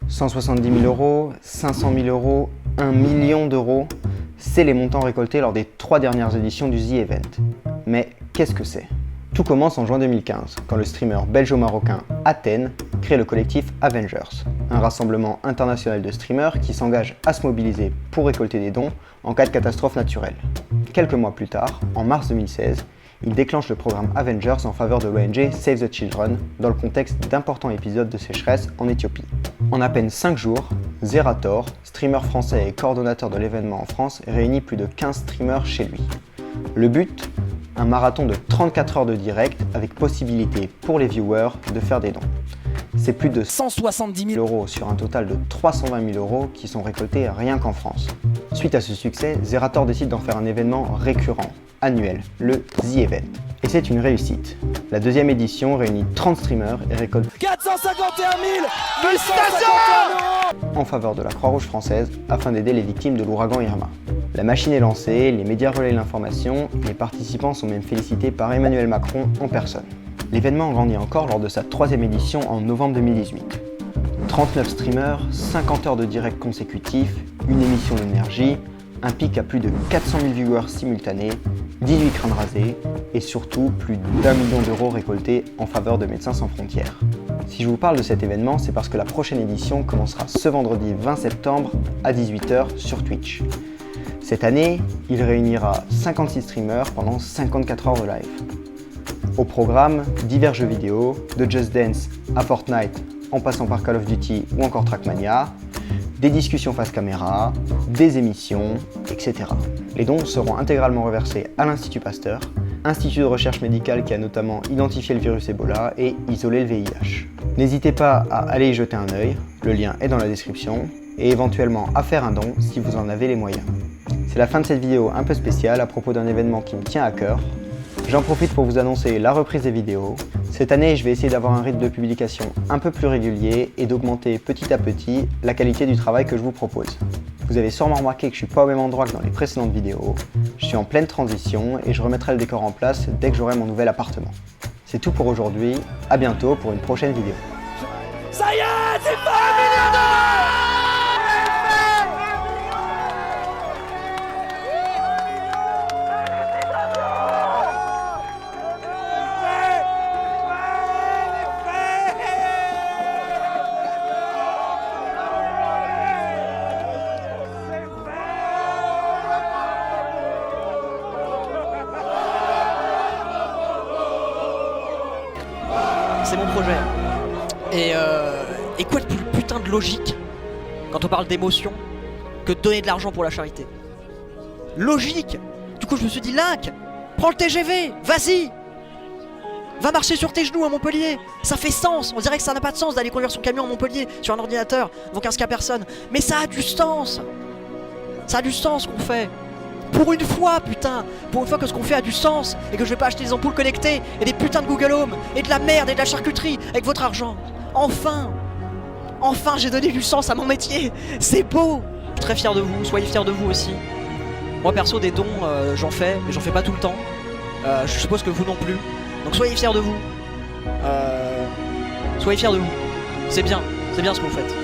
170 000 euros, 500 000 euros, 1 million d'euros, c'est les montants récoltés lors des 3 dernières éditions du The Event. Mais qu'est-ce que c'est? Tout commence en juin 2015, quand le streamer belgeo-marocain Athènes crée le collectif Avengers, un rassemblement international de streamers qui s'engage à se mobiliser pour récolter des dons en cas de catastrophe naturelle. Quelques mois plus tard, en mars 2016, il déclenche le programme Avengers en faveur de l'ONG Save the Children dans le contexte d'importants épisodes de sécheresse en Éthiopie. En à peine 5 jours, Zerator, streamer français et coordonnateur de l'événement en France, réunit plus de 15 streamers chez lui. Le but? Un marathon de 34 heures de direct avec possibilité pour les viewers de faire des dons. C'est plus de 170 000 euros sur un total de 320 000 euros qui sont récoltés rien qu'en France. Suite à ce succès, Zerator décide d'en faire un événement récurrent, annuel, le The Event. Et c'est une réussite. La deuxième édition réunit 30 streamers et récolte 451 851 euros en faveur de la Croix-Rouge française afin d'aider les victimes de l'ouragan Irma. La machine est lancée, les médias relaient l'information et les participants sont même félicités par Emmanuel Macron en personne. L'événement grandit encore lors de sa 3e édition en novembre 2018. 39 streamers, 50 heures de direct consécutifs, une émission d'énergie, un pic à plus de 400 000 viewers simultanés, 18 crânes rasés et surtout plus d'1 million d'euros récoltés en faveur de Médecins sans frontières. Si je vous parle de cet événement, c'est parce que la prochaine édition commencera ce vendredi 20 septembre à 18 h sur Twitch. Cette année, il réunira 56 streamers pendant 54 heures de live. Au programme, divers jeux vidéo, de Just Dance à Fortnite, en passant par Call of Duty ou encore Trackmania, des discussions face caméra, des émissions, etc. Les dons seront intégralement reversés à l'Institut Pasteur, institut de recherche médicale qui a notamment identifié le virus Ebola et isolé le VIH. N'hésitez pas à aller y jeter un œil, le lien est dans la description, et éventuellement à faire un don si vous en avez les moyens. C'est la fin de cette vidéo un peu spéciale à propos d'un événement qui me tient à cœur. J'en profite pour vous annoncer la reprise des vidéos. Cette année, je vais essayer d'avoir un rythme de publication un peu plus régulier et d'augmenter petit à petit la qualité du travail que je vous propose. Vous avez sûrement remarqué que je suis pas au même endroit que dans les précédentes vidéos. Je suis en pleine transition et je remettrai le décor en place dès que j'aurai mon nouvel appartement. C'est tout pour aujourd'hui, à bientôt pour une prochaine vidéo. Ça y est, c'est fait! C'est mon projet. Et quoi de plus putain de logique quand on parle d'émotion que de donner de l'argent pour la charité? Logique. Du coup je me suis dit, Link, prends le TGV, vas-y, va marcher sur tes genoux à Montpellier. Ça fait sens. On dirait que ça n'a pas de sens d'aller conduire son camion à Montpellier sur un ordinateur, vaut 15K personne. Mais ça a du sens. Ça a du sens ce qu'on fait. Pour une fois, putain, pour une fois que ce qu'on fait a du sens et que je vais pas acheter des ampoules connectées et des putains de Google Home et de la merde et de la charcuterie avec votre argent. Enfin, enfin j'ai donné du sens à mon métier. C'est beau. Je suis très fier de vous, soyez fiers de vous aussi. Moi perso des dons j'en fais, mais j'en fais pas tout le temps. Je suppose que vous non plus. Donc soyez fiers de vous. Soyez fiers de vous. C'est bien ce que vous faites.